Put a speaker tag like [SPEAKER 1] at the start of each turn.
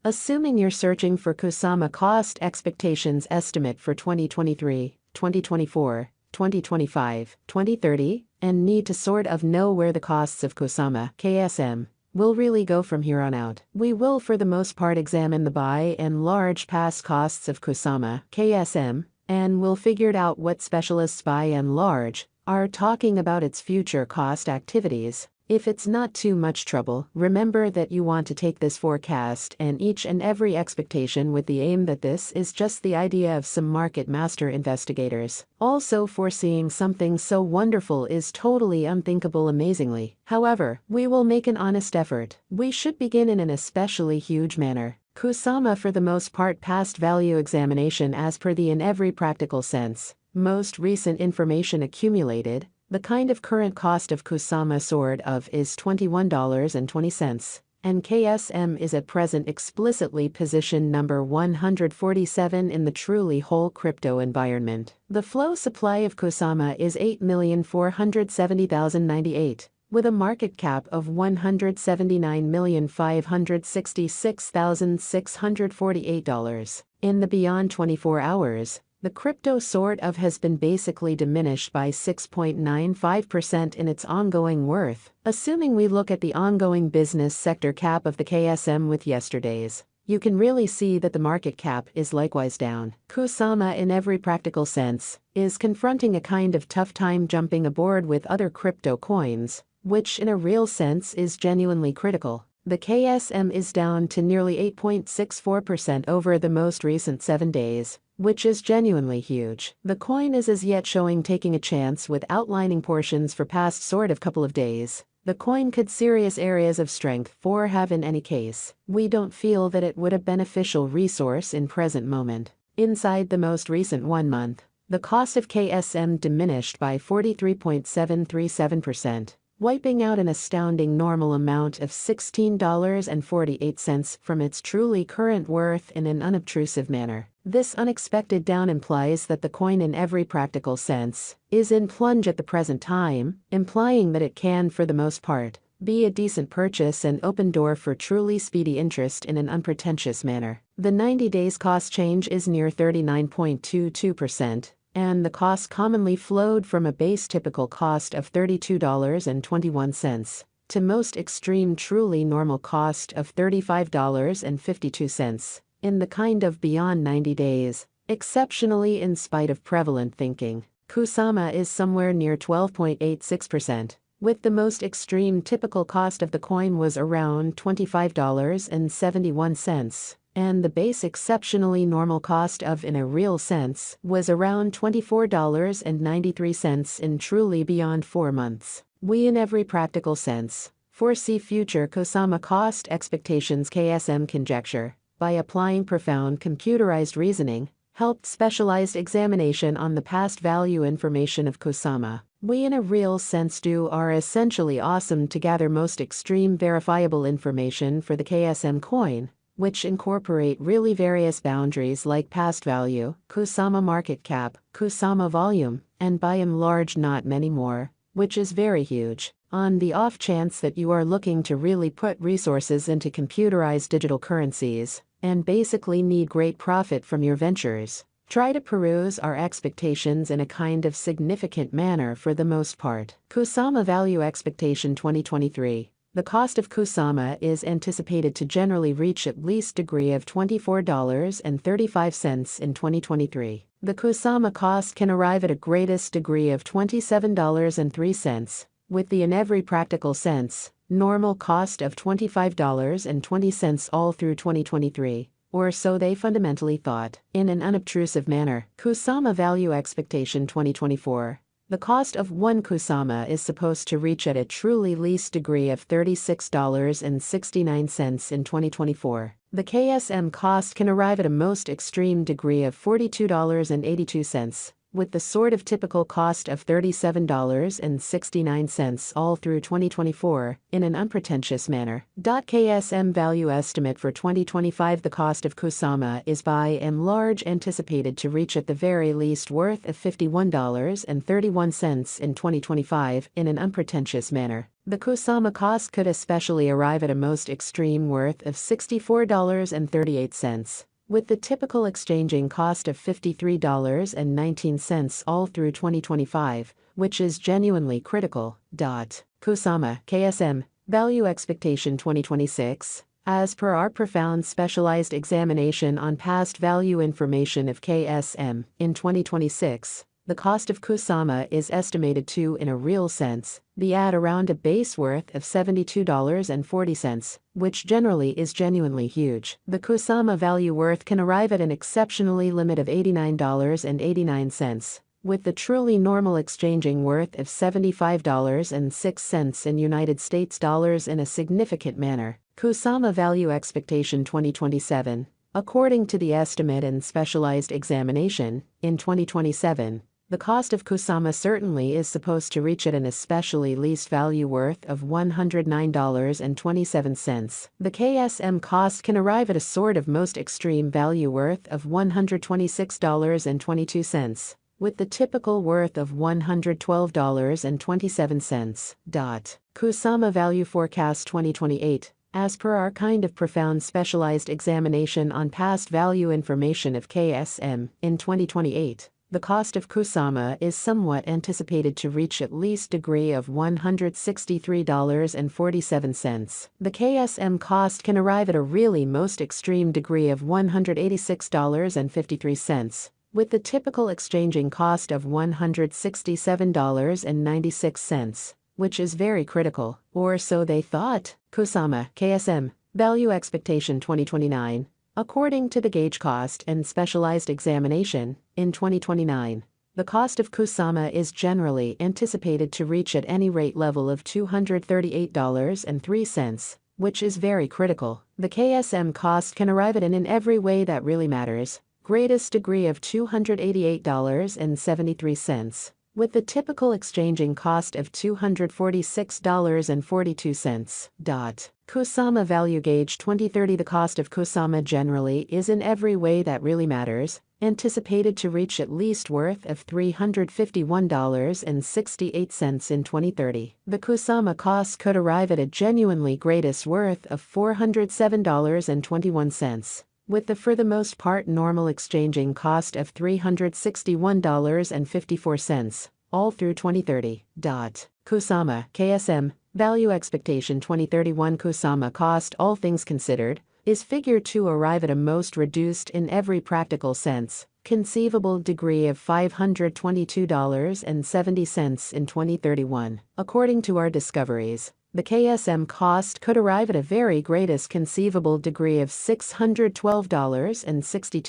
[SPEAKER 1] Assuming you're searching for KUSAMA cost expectations estimate for 2023, 2024, 2025, 2030, and need to sort of know where the costs of KUSAMA (KSM) will really go from here on out. We will for the most part examine the by and large past costs of KUSAMA (KSM), and we'll figure out what specialists by and large are talking about its future cost activities. If it's not too much trouble, remember that you want to take this forecast and each and every expectation with the aim that this is just the idea of some market master investigators. Also, foreseeing something so wonderful is totally unthinkable amazingly. However, we will make an honest effort. We should begin in an especially huge manner. KUSAMA for the most part past value examination as per the in every practical sense. Most recent information accumulated. The kind of current cost of KUSAMA sort of is $21.20, and KSM is at present explicitly position number 147 in the truly whole crypto environment. The flow supply of KUSAMA is 8,470,098, with a market cap of $179,566,648. In the beyond 24 hours, the crypto sort of has been basically diminished by 6.95% in its ongoing worth. Assuming we look at the ongoing business sector cap of the KSM with yesterday's, you can really see that the market cap is likewise down. KUSAMA in every practical sense is confronting a kind of tough time jumping aboard with other crypto coins, which in a real sense is genuinely critical. The KSM is down to nearly 8.64% over the most recent 7 days, which is genuinely huge. The coin is as yet showing taking a chance with outlining portions for past sort of couple of days. The coin could serious areas of strength for have in any case. We don't feel that it would a beneficial resource in present moment. Inside the most recent 1 month, the cost of KSM diminished by 43.737%. Wiping out an astounding normal amount of $16.48 from its truly current worth in an unobtrusive manner. This unexpected down implies that the coin in every practical sense is in plunge at the present time, implying that it can, for the most part, be a decent purchase and open door for truly speedy interest in an unpretentious manner. The 90 days cost change is near 39.22%. And the cost commonly flowed from a base typical cost of $32.21 to most extreme truly normal cost of $35.52 in the kind of beyond 90 days. Exceptionally, in spite of prevalent thinking, KUSAMA is somewhere near 12.86%, with the most extreme typical cost of the coin was around $25.71. And the base exceptionally normal cost of in a real sense was around $24.93 in truly beyond 4 months. We in every practical sense foresee future KUSAMA cost expectations. KSM conjecture, by applying profound computerized reasoning, helped specialized examination on the past value information of KUSAMA. We in a real sense are essentially awesome to gather most extreme verifiable information for the KSM coin, which incorporate really various boundaries like past value, KUSAMA market cap, KUSAMA volume, and by and large not many more, which is very huge. On the off chance that you are looking to really put resources into computerized digital currencies, and basically need great profit from your ventures, try to peruse our expectations in a kind of significant manner for the most part. KUSAMA value expectation 2023. The cost of KUSAMA is anticipated to generally reach at least degree of $24.35 in 2023. The KUSAMA cost can arrive at a greatest degree of $27.03, with the in every practical sense, normal cost of $25.20 all through 2023, or so they fundamentally thought. In an unobtrusive manner, KUSAMA value expectation 2024. The cost of one KUSAMA is supposed to reach at a truly least degree of $36.69 in 2024. The KSM cost can arrive at a most extreme degree of $42.82, with the sort of typical cost of $37.69 all through 2024, in an unpretentious manner. KSM value estimate for 2025. The cost of KUSAMA is by and large anticipated to reach at the very least worth of $51.31 in 2025, in an unpretentious manner. The KUSAMA cost could especially arrive at a most extreme worth of $64.38. with the typical exchanging cost of $53.19 all through 2025, which is genuinely critical. KUSAMA KSM value expectation 2026. As per our profound specialized examination on past value information of KSM, in 2026, the cost of KUSAMA is estimated to, in a real sense, be at around a base worth of $72.40, which generally is genuinely huge. The KUSAMA value worth can arrive at an exceptionally limit of $89.89, with the truly normal exchanging worth of $75.06 in United States dollars in a significant manner. KUSAMA value expectation 2027. According to the estimate and specialized examination, in 2027, the cost of KUSAMA certainly is supposed to reach at an especially least value worth of $109.27. The KSM cost can arrive at a sort of most extreme value worth of $126.22, with the typical worth of $112.27. KUSAMA value forecast 2028. As per our kind of profound specialized examination on past value information of KSM, in 2028, the cost of KUSAMA is somewhat anticipated to reach at least degree of $163.47. The KSM cost can arrive at a really most extreme degree of $186.53, with the typical exchanging cost of $167.96, which is very critical, or so they thought. KUSAMA KSM value expectation 2029. According to the gauge cost and specialized examination, in 2029, the cost of KUSAMA is generally anticipated to reach at any rate level of $238.03, which is very critical. The KSM cost can arrive at an in every way that really matters, greatest degree of $288.73, with the typical exchanging cost of $246.42. KUSAMA value gauge 2030. The cost of KUSAMA generally is in every way that really matters, anticipated to reach at least worth of $351.68 in 2030. The KUSAMA cost could arrive at a genuinely greatest worth of $407.21. with the for the most part normal exchanging cost of $361.54, all through 2030. KUSAMA KSM value expectation 2031. KUSAMA cost, all things considered, is figured to arrive at a most reduced in every practical sense conceivable degree of $522.70 in 2031. According to our discoveries, the KSM cost could arrive at a very greatest conceivable degree of $612.62